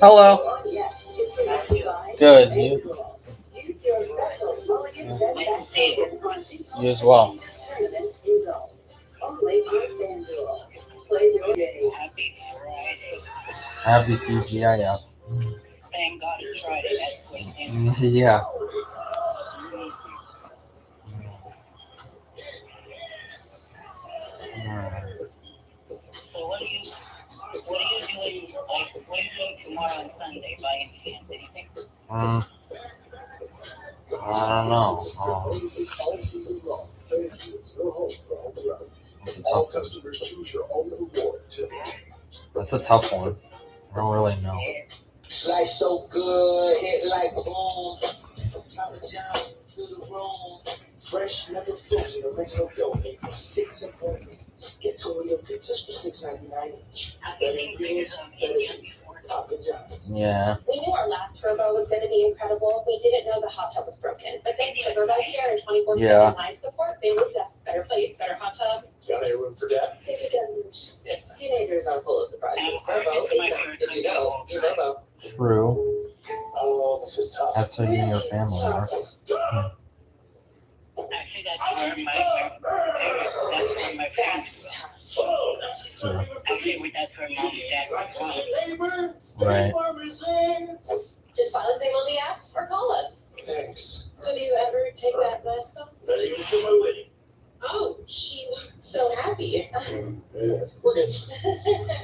Hello. Good. You? You as well. Happy Friday. Happy TGIF. Thank God it's Friday. That's what it Yeah. is. So what are you doing? Like, what are you doing tomorrow and Sunday? By any chance, anything? Um, I don't know. That's a tough one. I don't really know. Slice so good, hit like boom. Papa John's to the room. Fresh, never frozen, original dough made for 6 appointments. Get Toledo pizzas for $6.99 each. Have you seen pictures of Indian before? Papa John's. Yeah. We knew our last Vrbo was going to be incredible. We didn't know the hot tub was broken. But thanks to Vrbo here and 24/7 Yeah. live support, they moved us. Better place, better hot tub. Got any room for dad? Teenagers are full of surprises. Vrbo is not. If you know, you Vrbo. True. Oh, this is tough. That's what you and your family are. Actually, that's where my parents True. actually that's where mom and dad were from. Right. Just file a claim on the app or call us. Thanks. So do you ever take that last one? Not even for my wedding. Oh, she looked so happy. Yeah, we're good.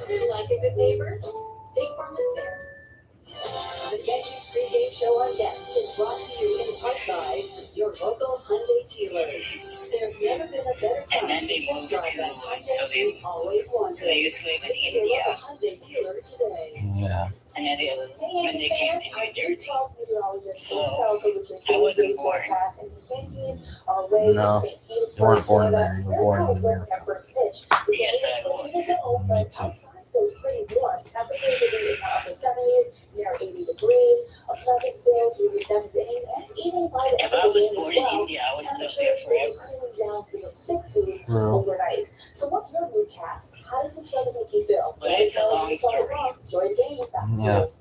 You like a good neighbor? State Farm is there. The Yankees pregame show on Yes is brought to you in part by your local Hyundai dealers. There's never been a better time then to they test moved drive to- that so Hyundai they- you always So they wanted. used to live in Visit your India, local Hyundai dealer today. Yeah. and then when they came to New Jersey, so I I wasn't born. No, you weren't born there. You were born in America. Yes, I was. Me too. Feels pretty warm. Temperatures are going to be up in 70s, near 80 degrees, a pleasant feel through the 7th inning, and even by the If end I of the was game born as in well, India, I would live there temperatures will be forever. cooling down to the 60s True. overnight. So what's your mood, Cass? How does this weather make you feel? But it's a long story. Enjoy the game. Back to Yeah. you.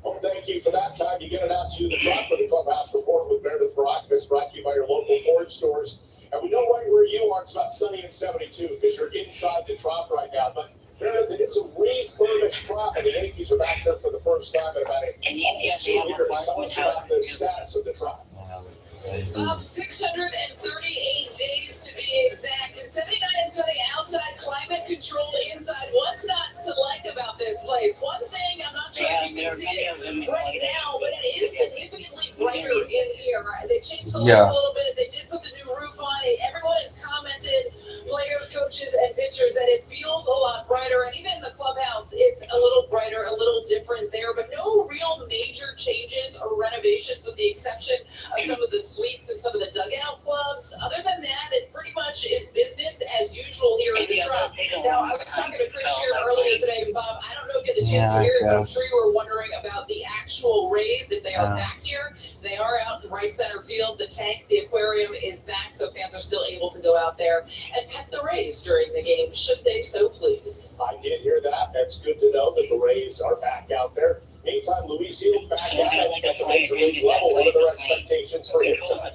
Well, thank you for that time. You get it out to the Drop for the Clubhouse Report with Meredith Brock. It's brought to you by your local Ford stores. And we know right where you are. It's about sunny and 72 because you're inside the Trop right now. But Meredith, it is a refurbished Trop, and the Yankees are back there for the first time in about In India, almost they 2 have a years. Tell parking us about the house. status of the Trop. They do. 638 days to be exact, and 79 and sunny outside, climate controlled inside. What's not to like about this place? One thing, I'm not sure Yeah, if you there can are see many it of them in right Hawaii. now, but it is significantly brighter in here. They changed the Yeah. lights a little bit. They did put the new roof on. Everyone has commented, players, coaches, and pitchers, that it feels a lot brighter. And even in the clubhouse, it's a little brighter, a little different there, but no real major changes or renovations with the exception of some of the suites and some of the dugout clubs. Other than that, it pretty much is business as usual here at the India Trop. does take a Now, long I was time talking to to Chris develop Sheard that earlier place. today, and Bob, I don't know if you had the chance Yeah, to I hear it, but I'm guess. sure you were wondering about the actual Rays, if they are Yeah. back here. They are out in right center field. The tank, the aquarium is back, so fans are still able to go out there and pet the Rays during the game, should they so please. I did hear that. That's good to know that the Rays are back out there. Meantime, Luis Hill back at it at the major league level. What are their expectations for him tonight?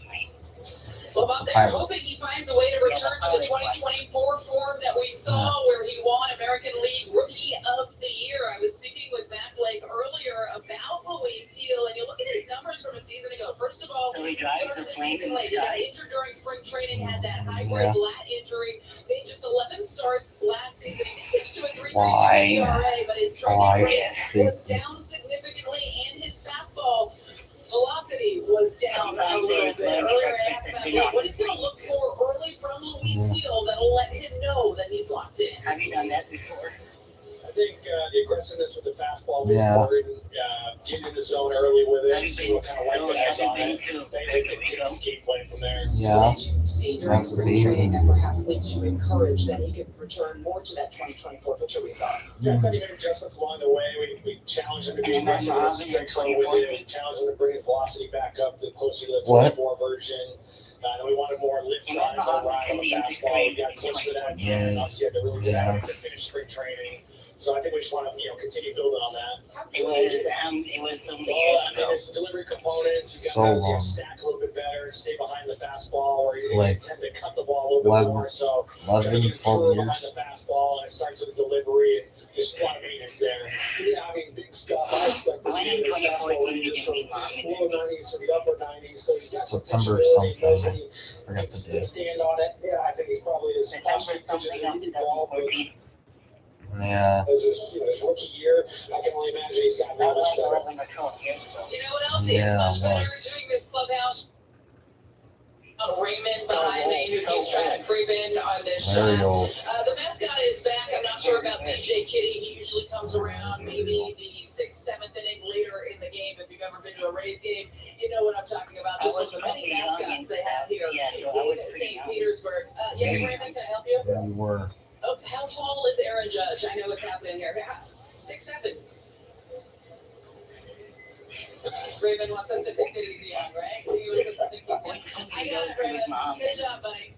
Well, Bob, they're hoping he finds a way to return to the 2024 form that we saw, where he won American League Rookie of the Year. I was speaking with Matt Blake earlier about Luis Hill, and you look at his numbers from a season ago. First of all, So he he drives started the the plane season in the late. He got sky. injured during spring training, had that high-grade lat injury. Made just 11 starts last season. He pitched to a 3.32 ERA, but his Why? strikeout rate was down significantly, and his fastball velocity was down a little bit. Earlier, I asked Matt what he's going to look for early from Luis Hill that'll let him know that he's locked in. Have you done that before? I think the aggressiveness with the fastball, being Yeah. important, getting in the zone early with it, Have you see been- what kind of life it has have you on been it. to They Puerto can Rico? just keep playing from there. Yeah. What did you see during That's spring pretty training that perhaps led you to encourage that he could return more to that 2024 pitcher we saw? I thought he made adjustments along the way. We challenged him to be And then aggressive with his Robin in strike zone with 24 it. We challenged him to bring his velocity back up to closer to the What? 24 version. And we wanted more lift And on then the Robin ride on the in the fastball. We got sixth closer to that. grade. And obviously had to really get Yeah. out to finish spring training. So I think we just want to, continue building on that. It was so many Well, years I mean, ago. there's some delivery components. You got So to long. stack a little bit better and stay behind the fastball, or you Like, tend to cut the ball a little bit 11, more. So try to 11, get 12 truer years. behind the fastball, and it starts with the delivery, and just a lot of maintenance there. Yeah, I mean, big stuff. I expect to When see in his fastball 2014 ranges did from we mom low 90s to the upper 90s. So he's got some September pitchability. He knows something. when he Forgot needs the to date. stand on it. Yeah, I think he's probably as September pitches something as of involved with 2014. Yeah. as his rookie year. I can only imagine he's gotten That that much was like better. 11 or 12 years ago. You know what else Yeah, is much better once. doing this clubhouse? Raymond behind me, who keeps trying to creep in on this Very shot. old. The mascot is back. I'm not sure about DJ Kitty. He usually comes around maybe the 6th, 7th inning later in the game. If you've ever been to a Rays game, you know what I'm talking about. Just one of the many mascots they have here Yeah, so I was in pretty St. young. Petersburg. Yes, Raymond, can I help you? Yeah, you were. Oh, how tall is Aaron Judge? I know what's happening here. 6'7". Raymond wants us to think that he's young, right? He wants us to think he's young. I got it, Raymond. Good job, buddy.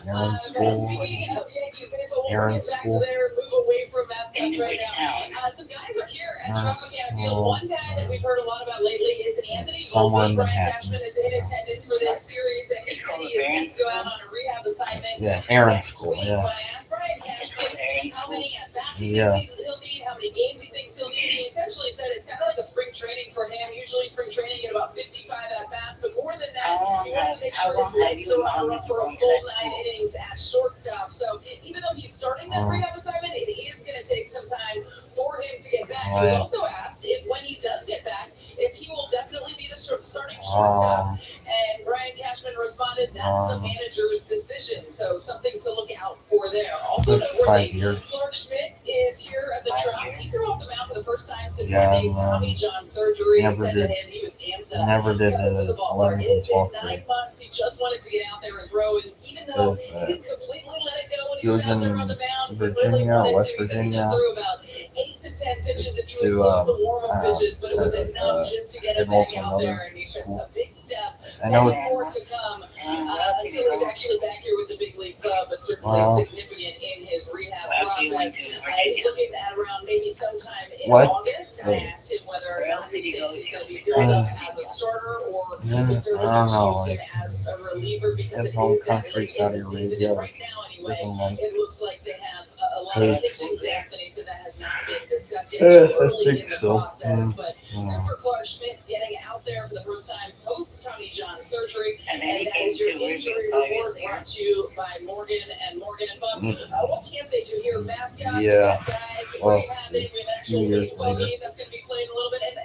Aaron School. Speaking of Yankees baseball, we'll Aaron get back School. to there, move away from In mascots right which now. town? Some guys are here at Aaron Tropicana Field. School. One guy that we've heard a lot about lately is Anthony Somewhere Volpe. in Brian Manhattan. Cashman is in attendance for this series, and he said he is set to go out on a rehab assignment Yeah, Aaron next School. week. Yeah. When I asked Brian Cashman how many at-bats he Yeah. thinks he'll need, how many games he thinks he'll need, he essentially said it's kind of like a spring training for him. Usually spring training at about 55 at-bats, but more than that, he wants to make sure his legs are on run for a full 9 innings at shortstop. So even though he's starting that rehab assignment, it is going to take some time for him to get back. He was Right. also asked if when he does get back, if he will definitely be the starting shortstop. And Brian Cashman responded, that's the manager's decision. So something to look out for there. Also Like 5 noteworthy, years. Clark Schmidt is here at the Trop. He threw off the mound for the first time since Yeah, having Tommy John surgery. He never said to did. him he was amped up. Never did Coming to the the ballpark. 11th It and had been 12th 9 grade. months. He just wanted to get out there and throw. And even though Because, he didn't completely let it go when he he was was out there in on the mound, he really Virginia, wanted West to. He said he Virginia. just threw about 8 to 10 pitches if you To, include the warm-up pitches, but it was to, enough just to get him enroll back to out there. another And he said school. a big step. I know And more to come until he's actually back here with the big league club, but certainly Wow. significant in his rehab Well, he went process. to He's Virginia. looking at around maybe sometime in What? August. I Right. asked him whether or not he thinks he's going to be Uh, built up as a starter or Yeah, if they're I don't looking to know. use him Like, as a reliever because his it home is that country, late in the Saudi season. Arabia, And right now, anyway, doesn't like. it looks like they have a lot Yeah. of pitching staff, and he said that has not been discussed yet. Too early think in the so. process, but good Mm. for Clark Schmidt getting out there for the first time post Tommy John surgery. And then he And that came is your to injury report brought to you by Morgan and Bub. What can't they do here? Mascots, Yeah. guys, Well, rehabbing. We have an actual few years baseball later. game that's going to be played in a little bit. And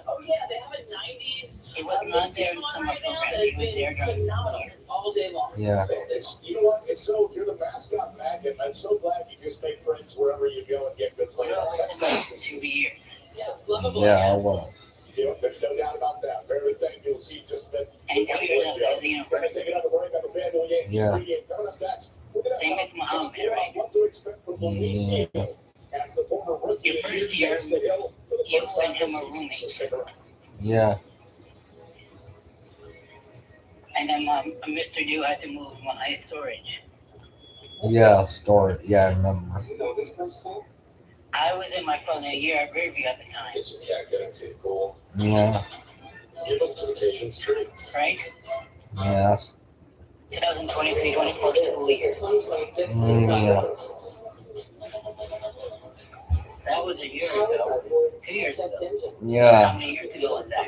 oh yeah, they have a 90s He was not mix there game in on summer right now program. that has He was there been during phenomenal all day long. Yeah. It's, you know what? It's so you're the mascot, Mac, and I'm so glad you just make friends wherever you go and get good players. That's nice to see. 2 years. Yeah, lovable, Yeah, I yes. will. You know, there's no doubt about that. Meredith, thank you. See, just been. And now you're not busy We're going to take another break on the FanDuel Yankees Yeah. pregame. Coming up next, we're going to Same talk with Muhammad, right? what to expect from Luis Yeah. Diego as the former rookie. Your first year, takes the hill for the you first time and him this are season. roommates. So stick around. Yeah. And then Mr. Dew had to move my storage. Yeah, store. Yeah, I remember. You know this person? I was in my final year at Riverview at the time, It's your cat getting too cool. Yeah. Give him temptations treats. right? Yeah. 2023, 24 school year. 2026 Yeah. That was a year ago. 2 years ago. Yeah. How many years ago was that?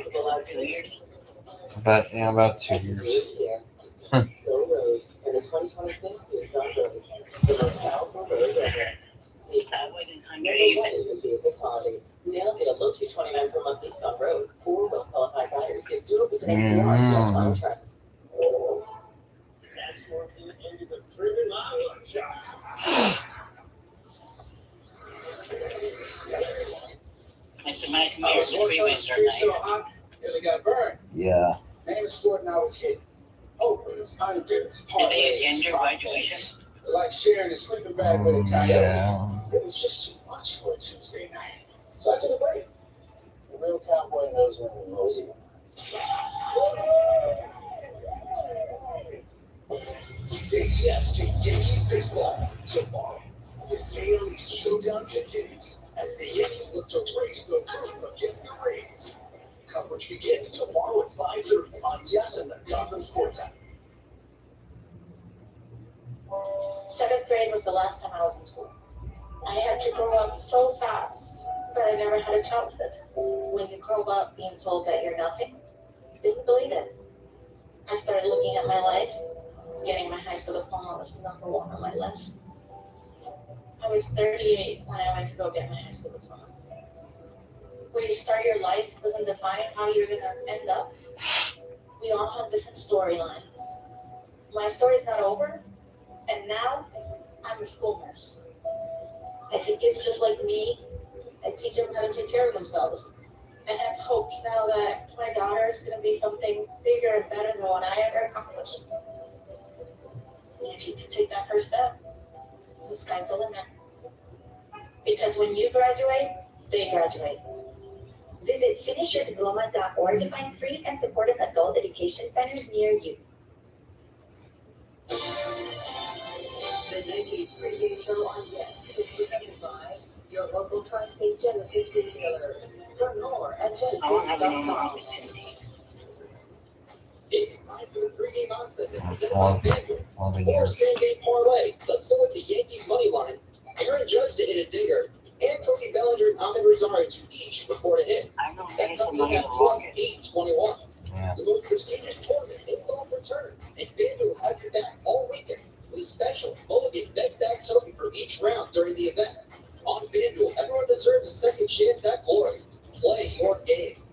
2 years? About 2 years. Go Road, and the 2026 Nissan Road, the most powerful road ever. That wasn't under Number even. one in vehicle quality. Now get a low $229 per month Nissan Road. 4 well-qualified buyers get 0% APR on contracts. That's more from the end of the driven line shot. Mr. Mike, I was once on the freeways street are so nice. hot, nearly got burned. Yeah. Name of sport and I was hit. Overs, unders, Did they parlays, attend your prop graduation? bets. Like sharing a sleeping bag with a coyote. Yeah. It was just too much for a Tuesday night. So I took a break. The real cowboy knows when to mosey. Say yes to Yankees baseball tomorrow. This AL East showdown continues. as the Yankees look to raise the roof against the Rays. Coverage begins tomorrow at 5:30 on Yes and the Gotham Sports app. 7th grade was the last time I was in school. I had to grow up so fast that I never had a childhood. When you grow up being told that you're nothing, then you believe it. I started looking at my life. Getting my high school diploma was number 1 on my list. I was 38 when I went to go get my high school diploma. Where you start your life doesn't define how you're going to end up. We all have different storylines. My story's not over, and now I'm a school nurse. I see kids just like me. I teach them how to take care of themselves. I have hopes now that my daughter is going to be something bigger and better than what I ever accomplished. And if you can take that first step, the sky's the limit. Because when you graduate, they graduate. Visit finishyourdiploma.org to find free and supportive adult education centers near you. The Yankees pregame show on Yes is presented by your local tri-state Genesis retailers. Learn more at genesis.com. It's time for the pregame on segment presented by All FanDuel. the For years. same-game parlay, let's go with the Yankees money line. Aaron Judge to hit a dinger, and Cody Bellinger and Ahmed Rosario to each record a hit. That comes in at plus 821. Yeah. The most prestigious tournament in golf returns, and FanDuel has your back all weekend with a special mulligan neck back token for each round during the event. On FanDuel, everyone deserves a second chance at glory. Play your game.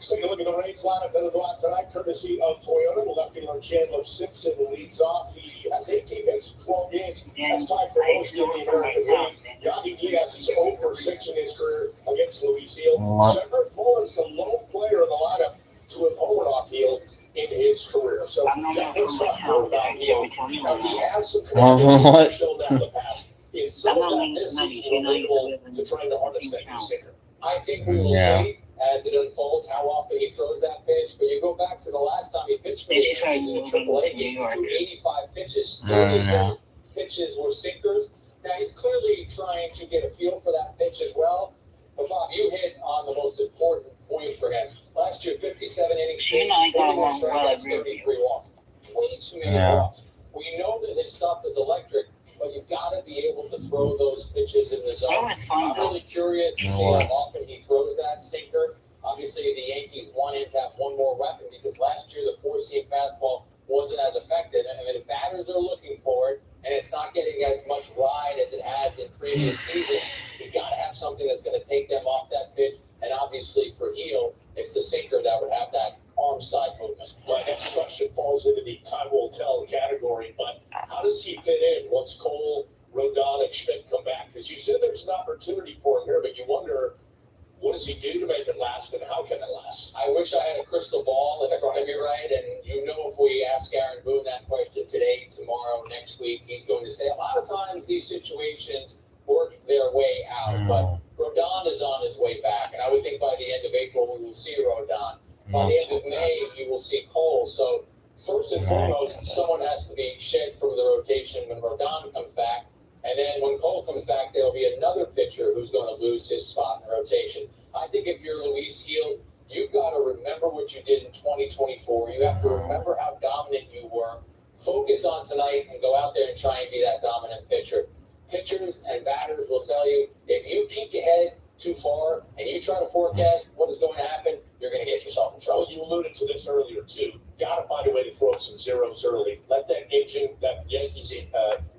So you look at the Rays lineup that'll go out tonight, courtesy of Toyota. The left fielder Chandler Simpson leads off. He has 18 hits, 12 games. That's tied for most in the American League. Yandy Diaz is 0 for 6 in his career against Luis Gil. Cedric Mullins, the lone player in the lineup to have homered off Gil in his career. So let's talk more about Gil. Now, he has some connections shown that in the past. Is some of that message able to try to harness that new sinker? I think we will see as it unfolds how often he throws that pitch. But you go back to the last time he pitched for the Yankees in a AAA game, he threw 85 pitches. 30 of those pitches were sinkers. Now he's clearly trying to get a feel for that pitch as well. But Bob, you hit on the most important point for him. Last year, 57 innings pitched, 41 strikeouts, 33 walks. Way too many walks. We know that his stuff is electric, but you've got to be able to throw those pitches in the zone. I'm really curious to see how often he throws that sinker. Obviously, the Yankees wanted to have one more weapon because last year the four-seam fastball wasn't as effective. I mean, the batters are looking for it, and it's not getting as much ride as it has in previous seasons. You've got to have something that's going to take them off that pitch. And obviously, for Gil, it's the sinker that would have that arm side movement. My next question falls into the time will tell category, but how does he fit in once Cole, Rodon, and Schmidt come back? Because you said there's an opportunity for him here, but you wonder, what does he do to make it last, and how can it last? I wish I had a crystal ball in front of me, right? And you know, if we ask Aaron Boone that question today, tomorrow, next week, he's going to say a lot of times these situations work their way out. But Rodon is on his way back, and I would think by the end of April we will see Rodon. By the end of May, you will see Cole. So first and foremost, someone has to be shed from the rotation when Rodon comes back. And then when Cole comes back, there'll be another pitcher who's going to lose his spot in the rotation. I think if you're Luis Gil, you've got to remember what you did in 2024. You have to remember how dominant you were. Focus on tonight and go out there and try and be that dominant pitcher. Pitchers and batters will tell you, if you peek ahead too far and you try to forecast what is going to happen, you're going to get yourself in trouble. Well, you alluded to this earlier, too. Got to find a way to throw some zeros early. Let that engine, that Yankees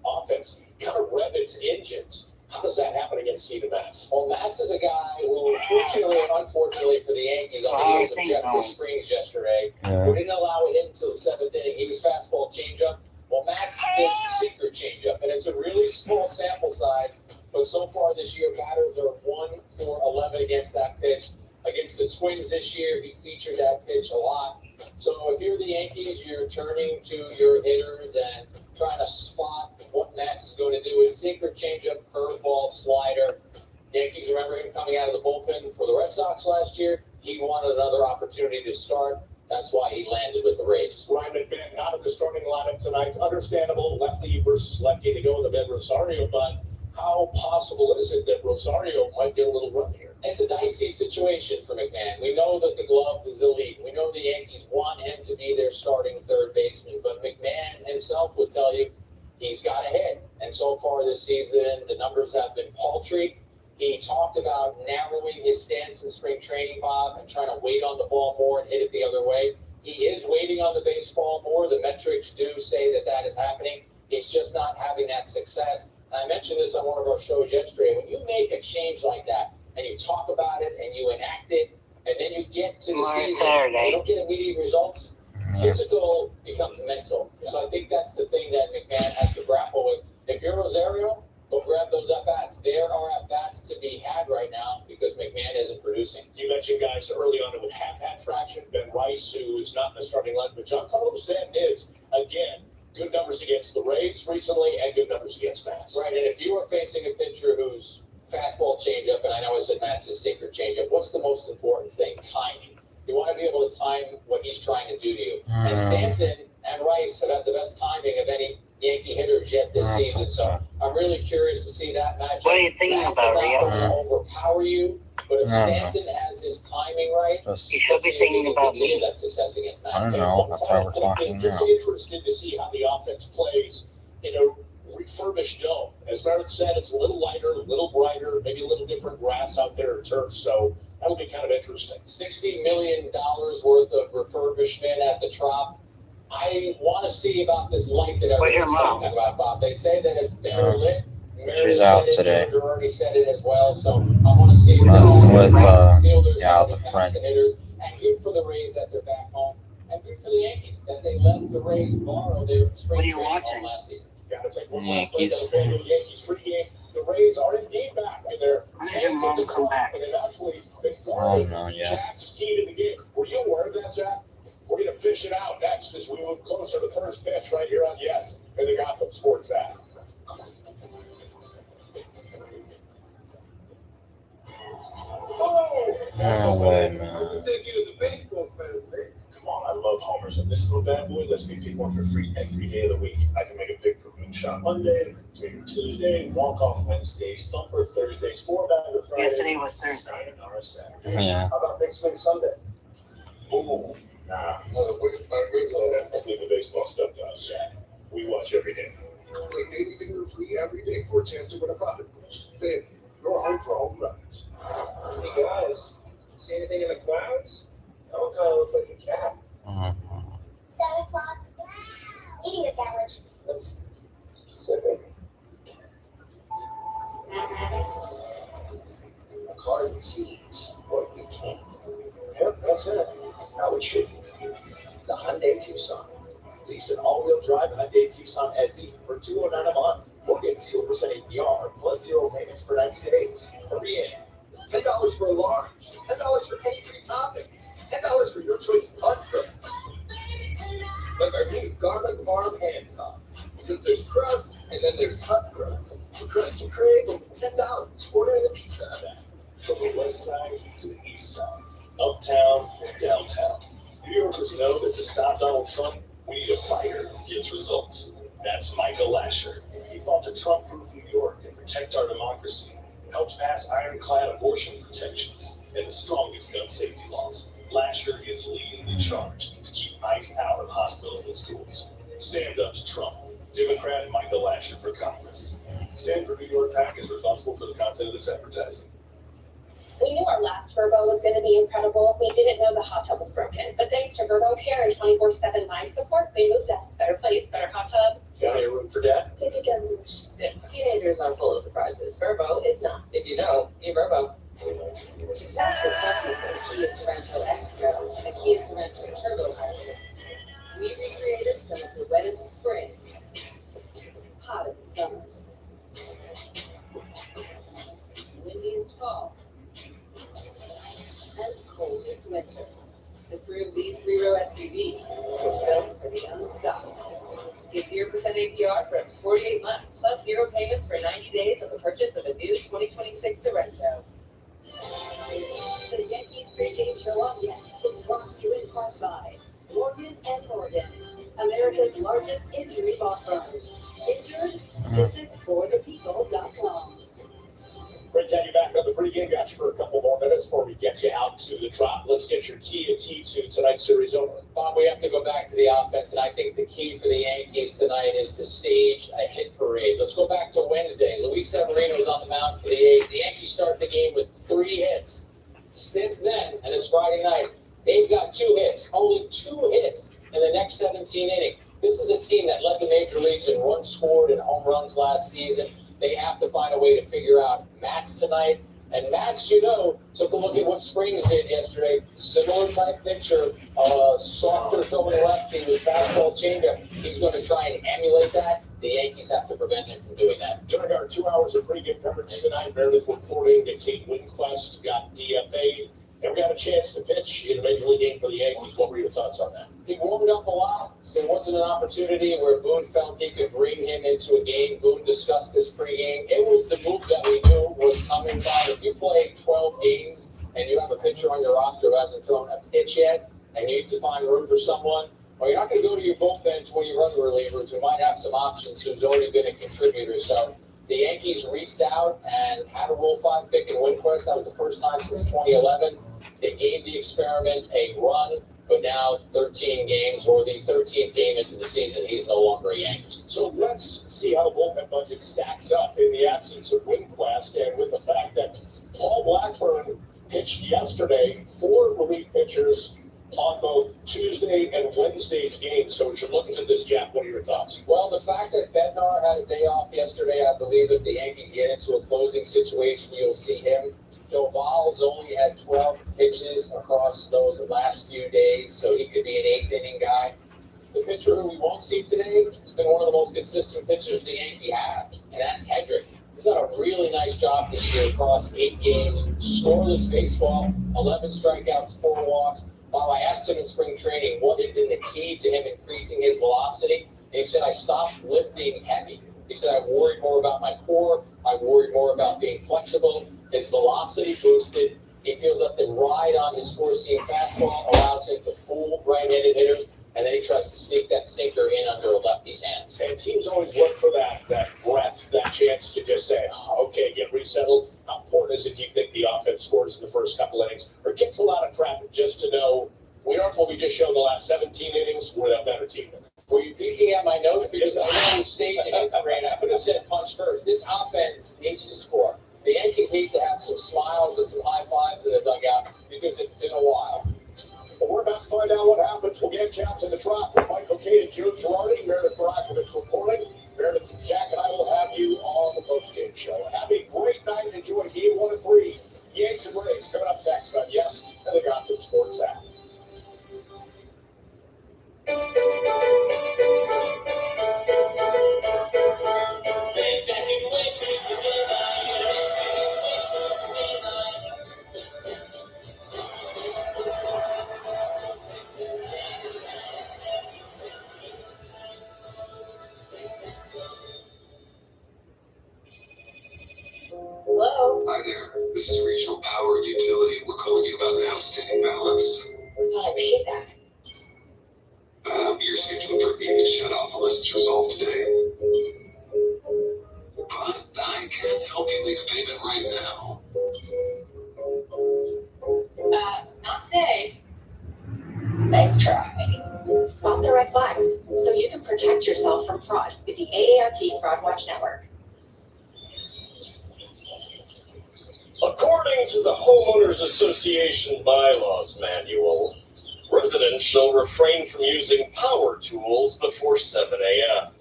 offense, kind of rev its engines. How does that happen against Steven Matz? Well, Matz is a guy who, fortunately and unfortunately for the Yankees, on the heels of Jeffrey Springs yesterday, who didn't allow a hit until the seventh inning. He was fastball changeup. Well, Matz is sinker changeup, and it's a really small sample size. But so far this year, batters are 1 for 11 against that pitch. Against the Twins this year, he featured that pitch a lot. So if you're the Yankees, you're turning to your hitters and trying to spot what Matz is going to do with sinker, changeup, curveball, slider. Yankees, remember him coming out of the bullpen for the Red Sox last year? He wanted another opportunity to start. That's why he landed with the Rays. Ryan McMahon out of the starting lineup tonight. Understandable, lefty versus lefty to go with the Ben Rosario, but How possible is it that Rosario might get a little run here? It's a dicey situation for McMahon. We know that the glove is elite. We know the Yankees want him to be their starting third baseman, but McMahon himself would tell you he's got a hit. And so far this season, the numbers have been paltry. He talked about narrowing his stance in spring training, Bob, and trying to wait on the ball more and hit it the other way. He is waiting on the baseball more. The metrics do say that that is happening. He's just not having that success. I mentioned this on one of our shows yesterday. When you make a change like that and you talk about it and you enact it, and then you get to the season and you don't get immediate results, physical becomes mental. So I think that's the thing that McMahon has to grapple with. If you're Rosario, go grab those at-bats. There are at-bats to be had right now because McMahon isn't producing. You mentioned guys early on who have had traction. Ben Rice, who is not in the starting line, but Giancarlo Stanton is, again, good numbers against the Rays recently and good numbers against Mets. Right, and if you are facing a pitcher who's fastball changeup, and I know I said Matt's his secret changeup, what's the most important thing? Timing. You want to be able to time what he's trying to do to you. And Stanton and Rice have had the best timing of any Yankee hitters yet this season. So I'm really curious to see that matchup. What do you think Matt's about not Rio? going to overpower you, but if Stanton has his timing right, You should be thinking about continue me. that success against I Matt. don't know. That's why we're talking Just now. interested to see how the offense plays in a refurbished dome. As Meredith said, it's a little lighter, a little brighter, maybe a little different grass out there in turf. So that'll be kind of interesting. $60 million worth of refurbishment at the Trop. I want to see about this light that Where's your everyone's mom? talking about, Bob. They say that it's bare lit. She's out today. Joe Girardi said it as well. So I want to see if With, fielders, yeah, how the it impacts friend. the hitters. And good for the Rays that they're back home. And good for the Yankees that they let the Rays borrow their spring What are you training watching? home last season. Got to take one last break. Yankees. The Yankees pregame. The Rays are indeed back in their When did your mom come back? and they've actually been Oh guarding no, yeah. Jack's key to the game. Were you aware of that, Jack? We're going to fish it out next as we move closer to the first pitch right here on Yes and the Gotham Sports app. Oh! No way, man. Think you was a baseball fan, man. Come on, I love homers, and this little bad boy lets me pick one for free every day of the week. I can make a pick for Moonshot Monday, Tater Tuesday, Walk Off Wednesday, Stumper Thursdays, 4-bagger Friday. Yesterday was Thursday. Sayonara Saturday. Yeah. How about Big Swing Sunday? Ooh, nah. Let's leave the baseball stuff to us. We watch every day. Play Daily Bingo free every day for a chance to win a profit boost. Then, your home for home runs. Hey guys, see anything in the clouds? Oh, kind of looks like a cat. Santa Claus. Eating a sandwich. That's specific. A car that sees what you can't. Yep, that's it. How it should be. The Hyundai Tucson. Lease an all-wheel drive Hyundai Tucson SE for $209 a month. Or get 0% APR plus 0 payments for 90 days. Hurry in. $10 for a large. $10 for any free toppings. $10 for your choice of hot crust. Like our new garlic parm hand tops. Because there's crust and then there's hot crust. The crust you crave will be $10. Ordering a pizza Hut. From the west side to the east side, uptown and downtown. New Yorkers know that to stop Donald Trump, we need a fighter who gets results. That's Michael Lasher. He fought to Trump-proof New York and protect our democracy. Helped pass ironclad abortion protections and the strongest gun safety laws. Lasher is leading the charge to keep ICE out of hospitals and schools. Stand up to Trump. Democrat Michael Lasher for Congress. Stanford New York PAC is responsible for the content of this advertising. We knew our last Verbo was going to be incredible. We didn't know the hot tub was broken. But thanks to Verbo Care and 24/7 life support, they moved us. Better place, better hot tub. Got any room for dad? Good to get loose. Teenagers are full of surprises. Verbo is not. If you know, you Verbo. To test the toughness of the Kia Sorento X-Pro and the Kia Sorento Turbo Hybrid, we recreated some of the wettest springs, hottest summers, windiest falls, and coldest winters to prove these three-row SUVs were built for the unstoppable. Get 0% APR for up to 48 months, plus 0 payments for 90 days on the purchase of a new 2026 Sorento. The Yankees pregame show on Yes is brought to you in part by Morgan & Morgan, America's largest injury law firm. Injured? Visit forthepeople.com. Great to have you back on the pregame. Got you for a couple more minutes before we get you out to the Trop. Let's get your key to tonight's series opener. Bob, we have to go back to the offense, and I think the key for the Yankees tonight is to stage a hit parade. Let's go back to Wednesday. Luis Severino was on the mound for the A's. The Yankees start the game with 3 hits. Since then, and it's Friday night, they've got 2 hits. Only 2 hits in the next 17 innings. This is a team that led the major leagues in runs scored and home runs last season. They have to find a way to figure out Matz tonight. And Matz, took a look at what Springs did yesterday. Similar type pitcher, softer throwing lefty with fastball changeup. He's going to try and emulate that. The Yankees have to prevent him from doing that. During our 2 hours of pregame coverage tonight, Meredith reporting that Kate Winquist got DFA'd. Never got a chance to pitch in a major league game for the Yankees. What were your thoughts on that? He warmed up a lot. There wasn't an opportunity where Boone felt he could bring him into a game. Boone discussed this pregame. It was the move that we knew was coming by. If you play 12 games and you have a pitcher on your roster who hasn't thrown a pitch yet, and you need to find room for someone, well, you're not going to go to your bullpen to one of your other relievers who might have some options who's already been a contributor. So the Yankees reached out and had a Rule 5 pick in Winquist. That was the first time since 2011. They gave the experiment a run, but now 13 games, or the 13th game into the season, he's no longer a Yankee. So let's see how the bullpen budget stacks up in the absence of Winquist, and with the fact that Paul Blackburn pitched yesterday, 4 relief pitchers on both Tuesday and Wednesday's games. So as you're looking at this, Jack, what are your thoughts? Well, the fact that Bednar had a day off yesterday, I believe if the Yankees get into a closing situation, you'll see him. Doval's only had 12 pitches across those last few days, so he could be an 8th inning guy. The pitcher who we won't see today has been one of the most consistent pitchers the Yankees have, and that's Hedrick. He's done a really nice job this year across 8 games, scoreless baseball, 11 strikeouts, 4 walks. While I asked him in spring training what had been the key to him increasing his velocity, and he said, I stopped lifting heavy. He said, I worried more about my core. I worried more about being flexible. His velocity boosted. He feels that the ride on his 4-seam fastball allows him to fool right-handed hitters, and then he tries to sneak that sinker in under a lefty's hands. And teams always look for that breath, that chance to just say, okay, get resettled. How important is it, do you think, the offense scores in the first couple innings, or gets a lot of traffic just to know we aren't what we just showed the last 17 innings, we're that better team than that? Were you peeking at my notes? Because I know we staged a hit parade. I could have said punch first. This offense needs to score. The Yankees need to have some smiles and some high fives in the dugout because it's been a while. Well, we're about to find out what happens. We'll get you out to the Trop with Michael Kay and Joe Girardi. Meredith Barakovich reporting. Meredith, Jack, and I will have you on the postgame show. Have a great night. Enjoy Game 1 and 3. Yanks and Rays coming up next on Yes and the Gotham Sports app. Hello? Hi there, this is Regional Power and Utility. We're calling you about an outstanding balance. I thought I paid that. You're scheduled for immediate shut-off unless it's resolved today. But I can help you make a payment right now. Not today. Nice try. Spot the red flags so you can protect yourself from fraud with the AARP Fraud Watch Network. According to the Homeowners Association Bylaws Manual, residents shall refrain from using power tools before 7 a.m.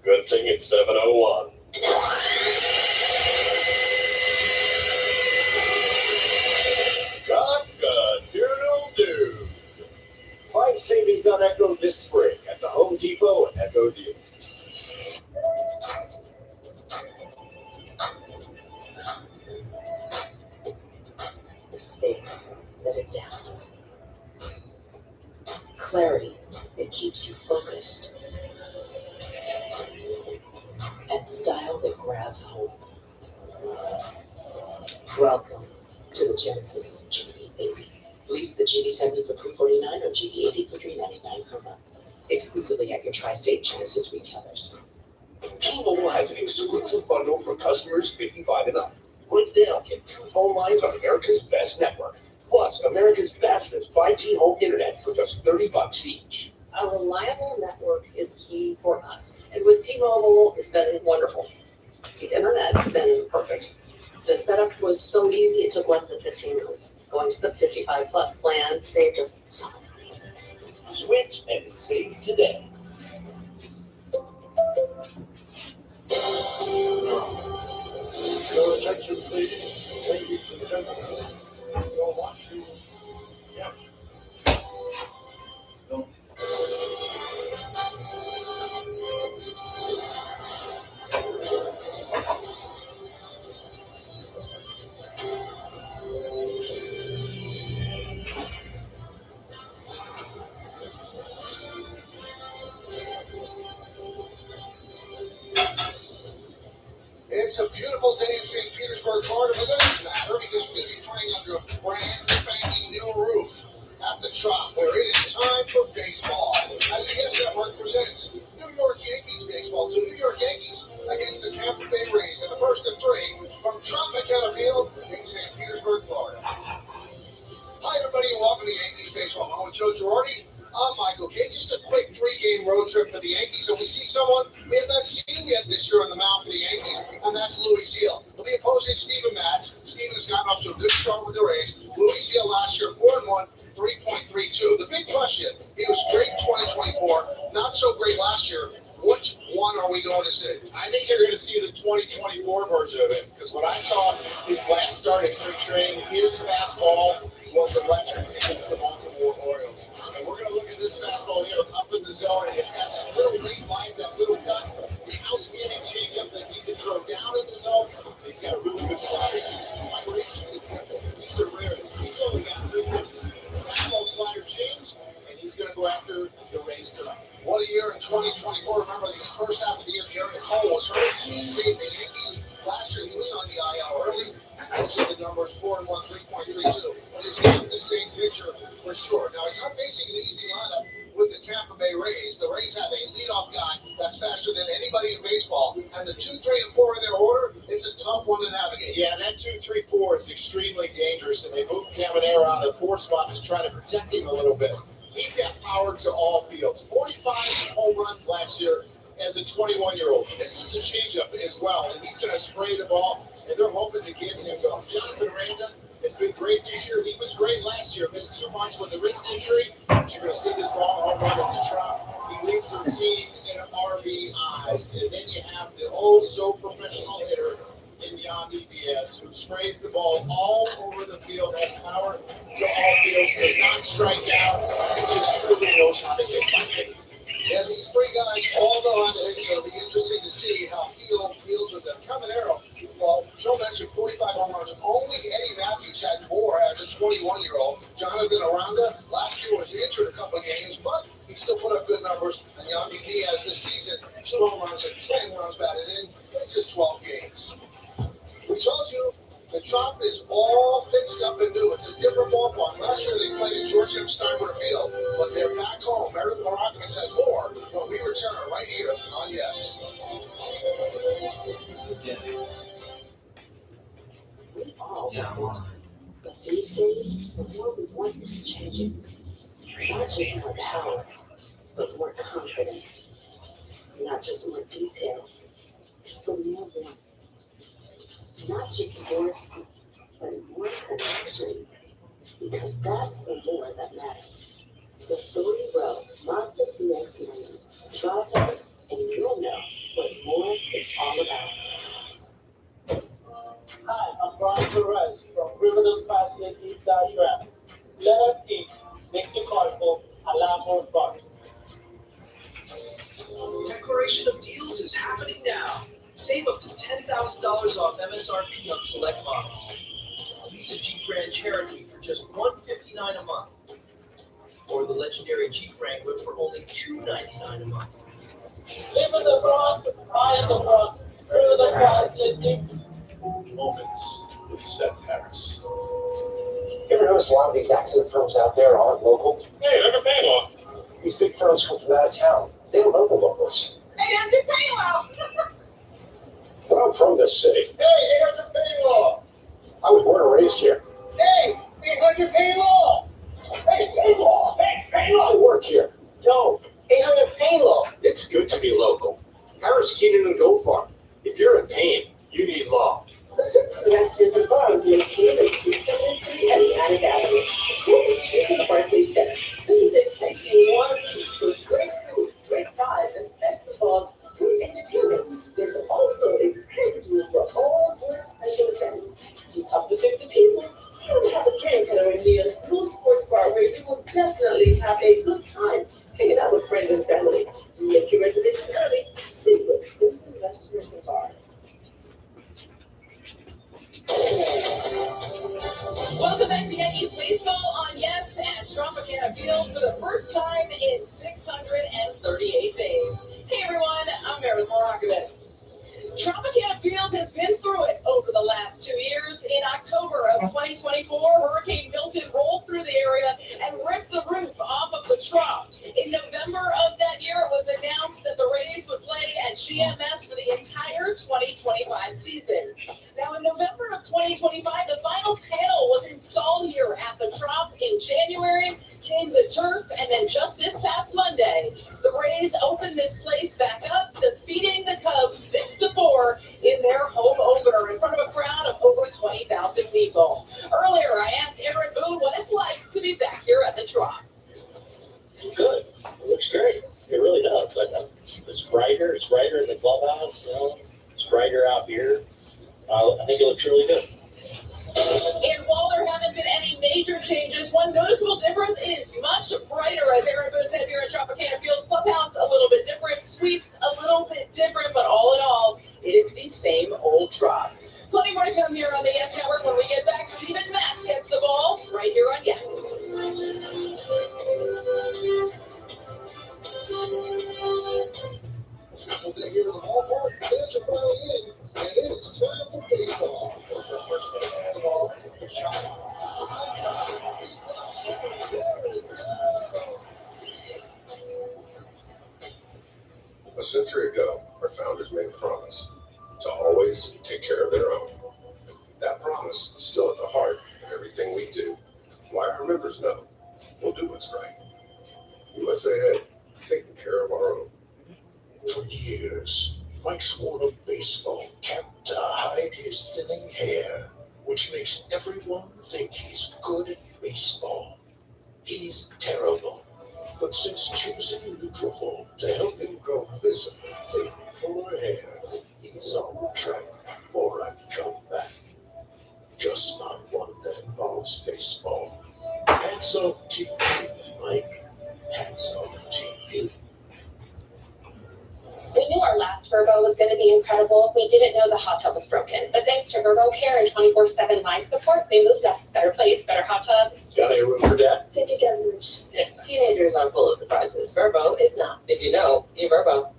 Good thing it's 7:01. Cock-a-doodle-doo. Find savings on Echo this spring at the Home Depot and Echo dealers. Space that it doubts. Clarity that keeps you focused. And style that grabs hold. Welcome to the Genesis GV80. Lease the GV70 for $349 or GV80 for $399 per month. exclusively at your Tri-State Genesis retailers. T-Mobile has an exclusive bundle for customers 55 and up. Right now, get 2 phone lines on America's best network, plus America's fastest 5G home internet for just $30 each. A reliable network is key for us, and with T-Mobile, it's been wonderful. The internet's been perfect. The setup was so easy, it took less than 15 minutes. Going to the 55 plus plan saved us so much money. Switch and save today. Your attention, please, ladies and gentlemen. You're watching. Yeah. It's a beautiful day in St. Petersburg, Florida, but it doesn't matter because we're going to be playing under a brand spanking new roof at the Trop, where it is time for baseball. As the Yes Network presents New York Yankees baseball to New York Yankees against the Tampa Bay Rays in the first of 3 from Tropicana Field in St. Petersburg, Florida. Hi, everybody, and welcome to Yankees baseball. I'm with Joe Girardi. I'm Michael Kay. Just a quick 3-game road trip for the Yankees, and we see someone we have not seen yet this year on the mound for the Yankees, and that's Louis Seal. He'll be opposing Steven Matz. Steven has gotten off to a good start with the Rays. Louis Seal last year, 4-1, 3.32. The big question, he was great in 2024, not so great last year. Which one are we going to see? I think you're going to see the 2024 version of it, because when I saw his last start in spring training, his fastball was electric against the Baltimore Orioles. And we're going to look at this fastball here up in the zone, and it's got that little late line, that little cut, the outstanding changeup that he can throw down in the zone. He's got a really good slider, too. Michael Ray keeps it simple. He's a rarity. He's only got 3 pitches. Fastball, slider, change, and he's going to go after the Rays tonight. What a year in 2024. Remember, the first half of the year, Garrett Cole was hurt, and he saved the Yankees. Last year, he was on the IL early. Those are the numbers, 4-1, 3.32. But he's not the same pitcher for sure. Now, he's not facing an easy lineup with the Tampa Bay Rays. The Rays have a leadoff guy that's faster than anybody in baseball. And the 2, 3, and 4 in their order, it's a tough one to navigate. Yeah, that 2, 3, 4 is extremely dangerous, and they moved Caminero out of 4 spots to try to protect him a little bit. He's got power to all fields. 45 home runs last year as a 21-year-old. This is a changeup as well, and he's going to spray the ball, and they're hoping to get him going. Jonathan Randa has been great this year. He was great last year. Missed 2 months with a wrist injury, but you're going to see this long home run at the Trop. He leads their team in RBIs, and then you have the oh-so-professional hitter in Yandy Diaz, who sprays the ball all over the field, has power to all fields, does not strike out, and just truly knows how to hit by. Yeah, these 3 guys all know how to hit, so it'll be interesting to see how Heel deals with them. Caminero, well, Joe mentioned 45 home runs. Only Eddie Matthews had more as a 21-year-old. Jonathan Aranda last year was injured a couple of games, but he still put up good numbers. And Yandy Diaz this season, 2 home runs and 10 runs batted in just 12 games. We told you the Trop is all fixed up and new. It's a different ballpark. Last year they played at George M. Steinbrenner Field, but they're back home. Meredith Marakovitz has more when we return right here on Yes. We all want more. But these days, the more we want is changing. Not just more power, but more confidence. Not just more details, but more warmth. Not just more seats, but more connection. Because that's the more that matters. The 3-row Mazda CX-90. Drive down and you'll know what more is all about. Hi, I'm Brian Perez from Riverdale Facilities Ramp. Letter T makes you colorful, a lot more fun. Declaration of Deals is happening now. Save up to $10,000 off MSRP on select models. Lease a Jeep Grand Cherokee for just $159 a month. Or the legendary Jeep Wrangler for only $299 a month. Live in the Bronx, buy in the Bronx. Riverdale Facilities. Moments with Seth Harris. You ever notice a lot of these accident firms out there aren't local? Hey, look at Baylor. These big firms come from out of town. They don't know the locals. 800 Paylor! But I'm from this city. Hey, 800 Paylor! I was born and raised here. Hey, 800 Paylor! Hey, Paylor! Hey, Paylor! I work here. Yo, 800 Paylor! It's good to be local. Harris, Keenan, and Goldfarb. If you're in pain, you need law. Residents and bars located at 673 Atlantic Avenue. This is street in the Barclays Center. This is the place you want to be with great food, great vibes, and best of all, great entertainment. There's also a package room for all your special events. See up to 50 people. You will have a drink and a meal. Blue Sports Bar where you will definitely have a good time hanging out with friends and family. Make your reservation early. See you at Simpson Restaurant and Bar. Welcome back to Yankees baseball on Yes at Tropicana Field for the first time in 638 days. Hey everyone, I'm Meredith Morakovitz. Tropicana Field has been through it over the last 2 years. In October of 2024, Hurricane Milton rolled through the area and ripped the roof off of the Trop. In November of that year, it was announced that the Rays would play at GMS for the entire 2025 season. Now, in November of 2025, the final panel was installed here at the Trop. In January came the turf, and then just this past Monday, the Rays opened this place back up, defeating the Cubs 6-4 in their home opener in front of a crowd of over 20,000 people. Earlier, I asked Aaron Boone what it's like to be back here at the Trop. Good. It looks great. It really does. It's brighter. It's brighter in the clubhouse. You know, it's brighter out here. I think it looks really good. And while there haven't been any major changes, one noticeable difference is much brighter, as Aaron Boone said here at Tropicana Field. Clubhouse a little bit different, suites a little bit different, but all in all, it is the same old Trop. Plenty more to come here on the Yes Network. When we get back, Steven Matz gets the ball right here on Yes. Couple day here in the ballpark, fans are finally in, and it is time for baseball. A century ago, our founders made a promise to always take care of their own. That promise is still at the heart of everything we do. Why our members know we'll do what's right. USAA, taking care of our own. For years, Mike Swan of baseball kept to hide his thinning hair, which makes everyone think he's good at baseball. He's terrible. But since choosing Nutrafol to help him grow visibly thick, fuller hair, he's on track for a comeback. Just not one that involves baseball. Hats off to you, Mike. Hats off to you. We knew our last Verbo was going to be incredible. We didn't know the hot tub was broken. But thanks to Verbo Care and 24/7 life support, they moved us. Better place, better hot tub. Got any room for that? 50 gamblers. Teenagers are full of surprises. Verbo is not. If you know, you Verbo.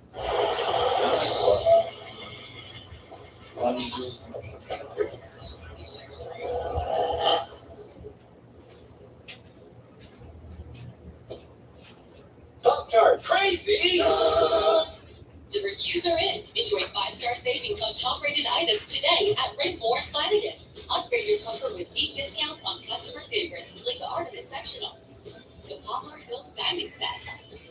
Pop-Tart, crazy! The reviews are in. Enjoy 5-star savings on top-rated items today at Rainmore Flanagan. Upgrade your comfort with deep discounts on customer favorites like the Artemis Sectional, the Poplar Hills Dining Set,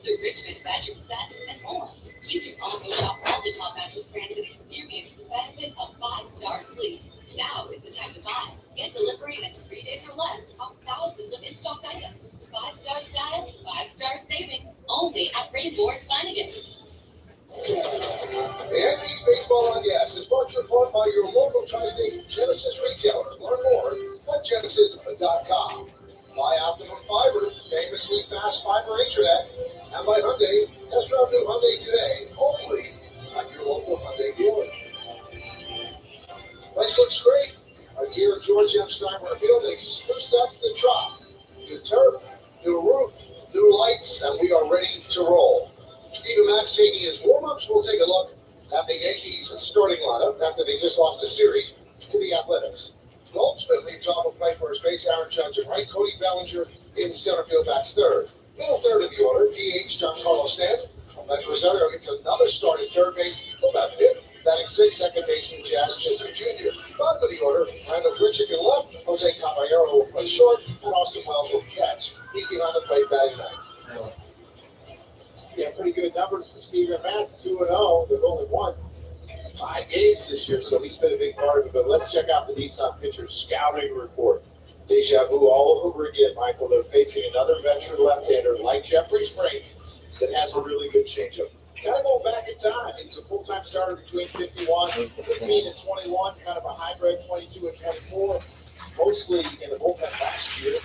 the Richmond Bedroom Set, and more. You can also shop all the top mattress brands and experience the benefit of 5-star sleep. Now is the time to buy. Get delivery in 3 days or less on thousands of in-stock items. 5-star style, 5-star savings, only at Rainmore Flanagan. The Yankees Baseball on Gas is brought to you by your local Tri-State Genesis retailer. Learn more at genesis.com. Buy Optimum Fiber, famously fast fiber internet. And by Hyundai, test drive new Hyundai today, only at your local Hyundai dealer. Place looks great. Here at George M. Steinberg Field, they spruced up the Trop. New turf, new roof, new lights, and we are ready to roll. Steven Matz taking his warm-ups. We'll take a look at the Yankees starting lineup after they just lost a series to the Athletics. Goldschmidt leads off with play first base, Aaron Judge in right, Cody Bellinger in center field bats third. Middle third of the order, DH Giancarlo Stanton. Led Rosario gets another start at third base. Go back fifth. Batting sixth, second baseman Jazz Chisholm Jr. Bottom of the order, Randall Grichuk in left. Jose Caballero will play short. And Austin Wells will catch. He's behind the plate batting ninth. Yeah, pretty good numbers for Steven Matz. 2-0. They've only won 5 games this year, so he's been a big part of it. But let's check out the Nissan Pitchers scouting report. Deja vu all over again, Michael. They're facing another veteran left-hander like Jeffrey Springs that has a really good changeup. Kind of going back in time. He was a full-time starter between 15 and 21, kind of a hybrid 22 and 24, mostly in the bullpen last year.